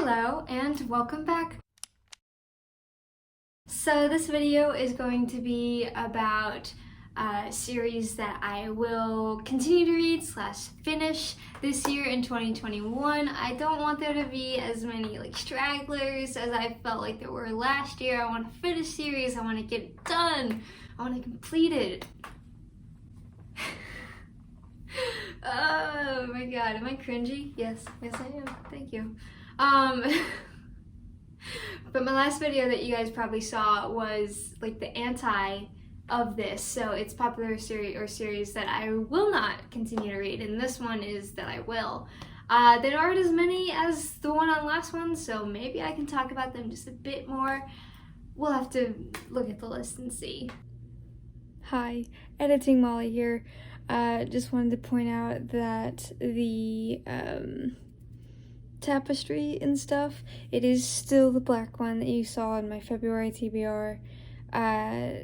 Hello and welcome back. So this video is going to be about a series that I will continue to read / finish this year in 2021. I don't want there to be as many stragglers as I felt like there were last year. I want to finish series, I want to get it done, I want to complete it. Oh my god, am I cringy? Yes I am, thank you. But my last video that you guys probably saw was the anti of this, so it's popular series that I will not continue to read, and this one is that I will. There aren't as many as the one on last one, so maybe I can talk about them just a bit more. We'll have to look at the list and see. Hi, Editing Molly here. Just wanted to point out that the tapestry and stuff, it is still the black one that you saw in my February TBR.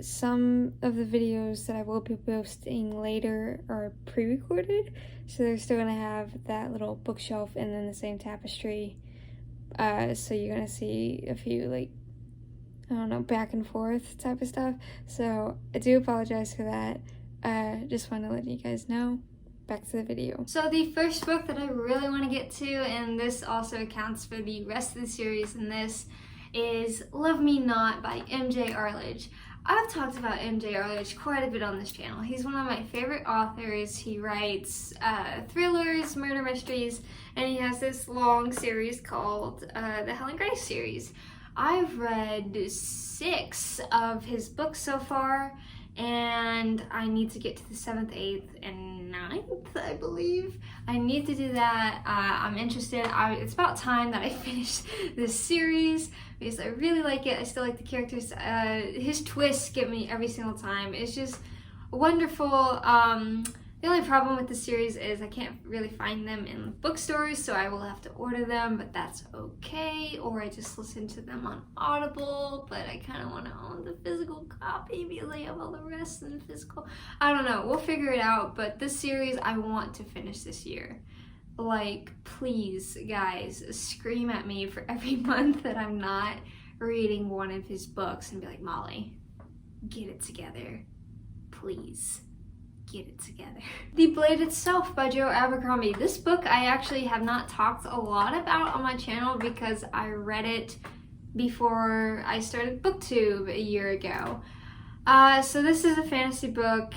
Some of the videos that I will be posting later are pre-recorded, so they're still gonna have that little bookshelf and then the same tapestry. So you're gonna see a few I don't know, back and forth type of stuff. So I do apologize for that. Just want to let you guys know. Back to the video. So the first book that I really want to get to, and this also accounts for the rest of the series in this, is Love Me Not by M.J. Arledge. I've talked about M.J. Arledge quite a bit on this channel. He's one of my favorite authors. He writes thrillers, murder mysteries, and he has this long series called the Helen Grace series. I've read 6 of his books so far, and I need to get to the 7th, 8th, and 9th, I believe. I need to do that. I'm interested. It's about time that I finish this series because I really like it. I still like the characters. His twists get me every single time. It's just wonderful. The only problem with the series is I can't really find them in bookstores, so I will have to order them, but that's okay. Or I just listen to them on Audible, but I kind of want to own the physical copy because I have all the rest in the physical. I don't know. We'll figure it out, but this series I want to finish this year. Please, guys, scream at me for every month that I'm not reading one of his books and be like, Molly, get it together, please. Get it together. The Blade Itself by Joe Abercrombie. This book I actually have not talked a lot about on my channel because I read it before I started BookTube a year ago. So this is a fantasy book,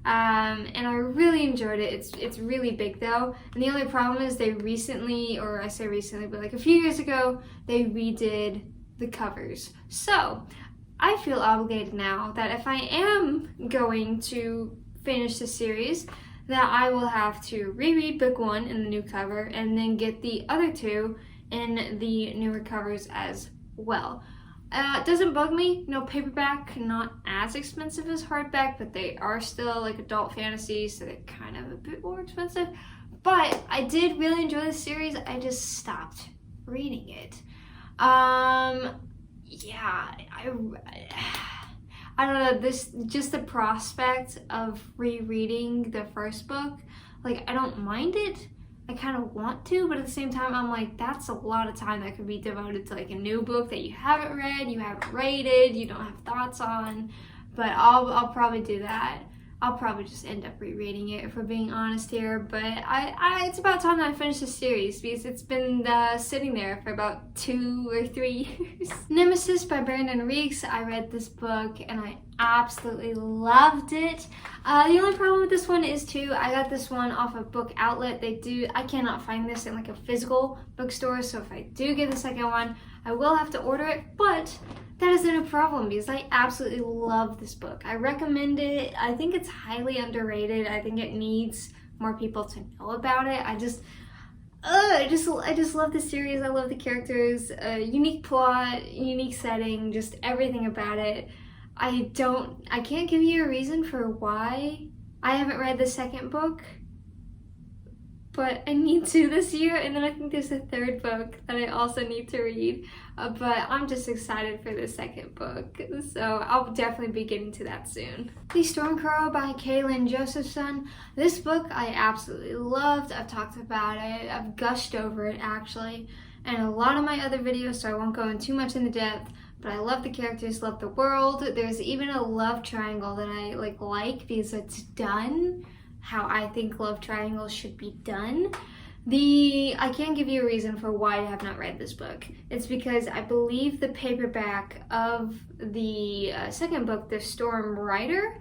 and I really enjoyed it. It's really big though, and the only problem is they recently, or I say recently, but a few years ago, they redid the covers. So I feel obligated now that if I am going to finish the series, that I will have to reread book 1 in the new cover and then get the other 2 in the newer covers as well. It doesn't bug me. No, paperback, not as expensive as hardback, but they are still adult fantasy, so they're kind of a bit more expensive. But I did really enjoy this series. I just stopped reading it. Yeah, I don't know, just the prospect of rereading the first book, I don't mind it. I kind of want to, but at the same time, I'm like, that's a lot of time that could be devoted to a new book that you haven't read, you haven't rated, you don't have thoughts on. But I'll probably do that. I'll probably just end up rereading it if we're being honest here, but it's about time that I finish this series because it's been sitting there for about 2 or 3 years. Nemesis by Brandon Reeks. I read this book and I absolutely loved it. The only problem with this one is I got this one off of Book Outlet. I cannot find this in a physical bookstore, so if I do get the second one, I will have to order it, but that isn't a problem because I absolutely love this book. I recommend it. I think it's highly underrated. I think it needs more people to know about it. I just love the series. I love the characters, unique plot, unique setting, just everything about it. I can't give you a reason for why I haven't read the second book, but I need to this year, and then I think there's a 3rd book that I also need to read, but I'm just excited for the 2nd book, so I'll definitely be getting to that soon. The Stormcrow by Kaylin Josephson. This book I absolutely loved. I've talked about it, I've gushed over it actually, and a lot of my other videos, so I won't go in too much in the depth, but I love the characters, love the world. There's even a love triangle that I like because it's done how I think love triangles should be done. I can't give you a reason for why I have not read this book. It's because I believe the paperback of the second book, The Storm Rider,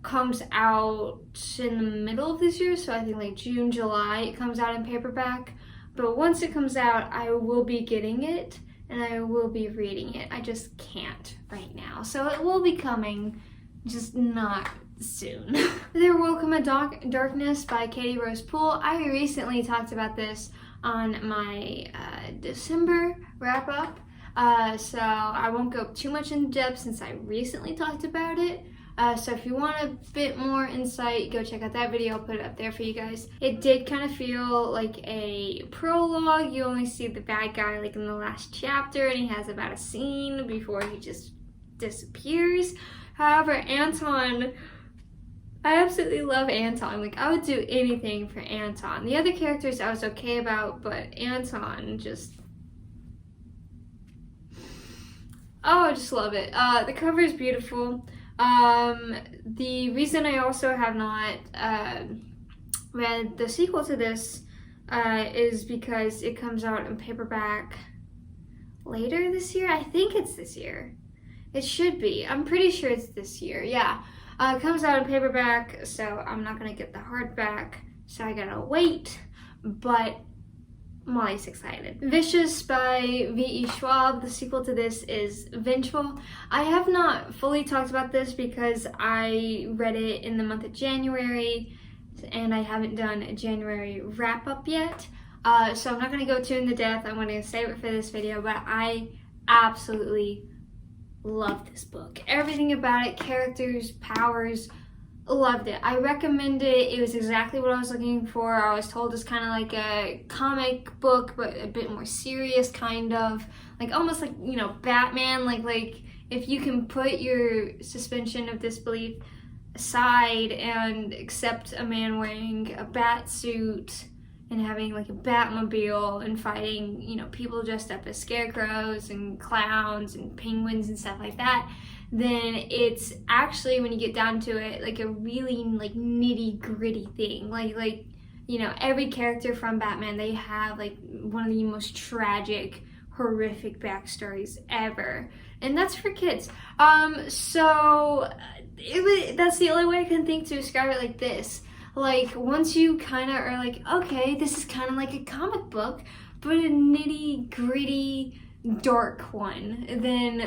comes out in the middle of this year, so I think like June, July it comes out in paperback. But once it comes out, I will be getting it and I will be reading it. I just can't right now. So it will be coming, just not soon. There Will Come a Darkness by Katie Rose Poole. I recently talked about this on my December wrap up. So I won't go too much in depth since I recently talked about it. So if you want a bit more insight, go check out that video. I'll put it up there for you guys. It did kind of feel like a prologue. You only see the bad guy like in the last chapter, and he has about a scene before he just disappears. However, Anton, I absolutely love Anton. Like, I would do anything for Anton. The other characters I was okay about, but Anton just... oh, I just love it. The cover is beautiful. The reason I also have not read the sequel to this is because it comes out in paperback later this year. I think it's this year. It should be. I'm pretty sure it's this year. Yeah. It comes out in paperback, so I'm not gonna get the hardback, so I gotta wait. But Molly's excited. Vicious by V.E. Schwab. The sequel to this is Vengeful. I have not fully talked about this because I read it in the month of January and I haven't done a January wrap-up yet. So I'm not going to go too in the depth. I'm going to save it for this video, but I absolutely love this book. Everything about it, characters, powers, loved it. I recommend it. It was exactly what I was looking for. I was told it's kind of like a comic book, but a bit more serious, kind of. Like, almost like, you know, Batman. Like if you can put your suspension of disbelief aside and accept a man wearing a bat suit and having like a Batmobile and fighting, you know, people dressed up as scarecrows and clowns and penguins and stuff like that, then it's actually, when you get down to it, like a really like nitty gritty thing. Like you know, every character from Batman, they have like one of the most tragic, horrific backstories ever, and that's for kids. So that's the only way I can think to describe it like this. Like, once you kind of are like, okay, this is kind of like a comic book, but a nitty gritty, dark one, then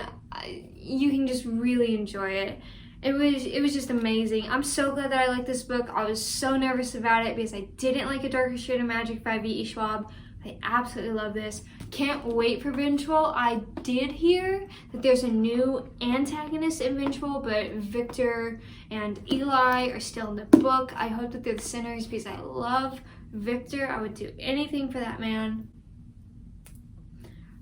you can just really enjoy it. It was just amazing. I'm so glad that I liked this book. I was so nervous about it because I didn't like A Darker Shade of Magic by V.E. Schwab. I absolutely love this. Can't wait for Vengeful. I did hear that there's a new antagonist in Vengeful, but Victor and Eli are still in the book. I hope that they're the sinners because I love Victor. I would do anything for that man.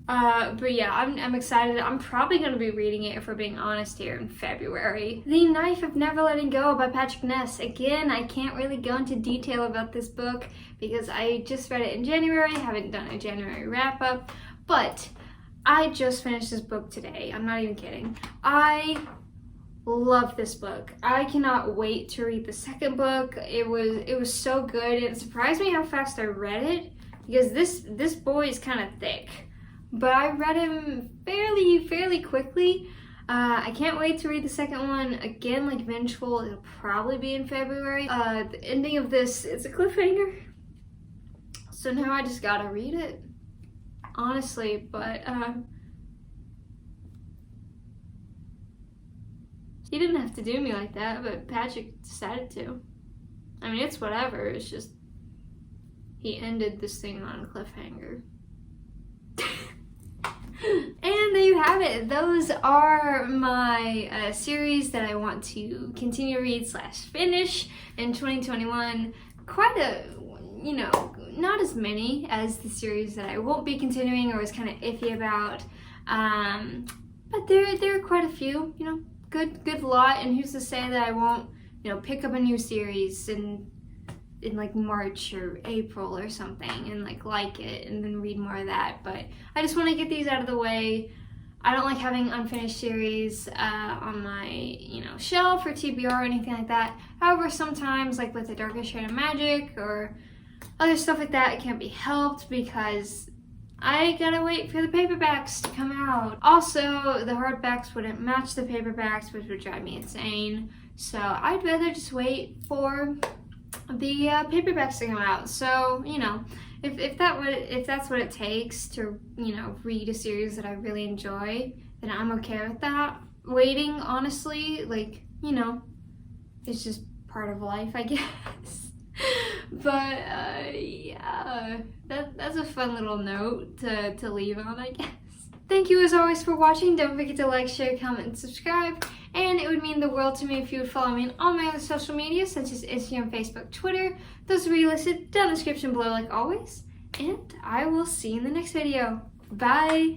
But yeah, I'm excited. I'm probably going to be reading it, if we're being honest, here in February. The Knife of Never Letting Go by Patrick Ness. Again, I can't really go into detail about this book because I just read it in January. I haven't done a January wrap-up, but I just finished this book today. I'm not even kidding. I love this book. I cannot wait to read the second book. It was so good. It surprised me how fast I read it because this boy is kind of thick. But I read him fairly quickly. I can't wait to read the second one. Again, like Vengeful, it'll probably be in February. The ending of this is a cliffhanger. So now I just gotta read it, honestly. But he didn't have to do me like that, but Patrick decided to. I mean, it's whatever. It's just he ended this thing on a cliffhanger. And there you have it. Those are my series that I want to continue to read / finish in 2021. Quite a, you know, not as many as the series that I won't be continuing or was kind of iffy about. But there are quite a few, you know, good lot. And who's to say that I won't, you know, pick up a new series and in like March or April or something and like it and then read more of that. But I just want to get these out of the way. I don't like having unfinished series on my, shelf or TBR or anything like that. However, sometimes, like with The Darkest Shade of Magic or other stuff like that, it can't be helped because I gotta wait for the paperbacks to come out. Also, the hardbacks wouldn't match the paperbacks, which would drive me insane. So I'd rather just wait for the paperbacks to come out. So, if that's what it takes to, read a series that I really enjoy, then I'm okay with that. Waiting, honestly, it's just part of life, I guess. But yeah, that's a fun little note to leave on, I guess. Thank you as always for watching. Don't forget to like, share, comment, and subscribe. And it would mean the world to me if you would follow me on all my other social media, such as Instagram, Facebook, Twitter. Those will be listed down in the description below like always. And I will see you in the next video. Bye!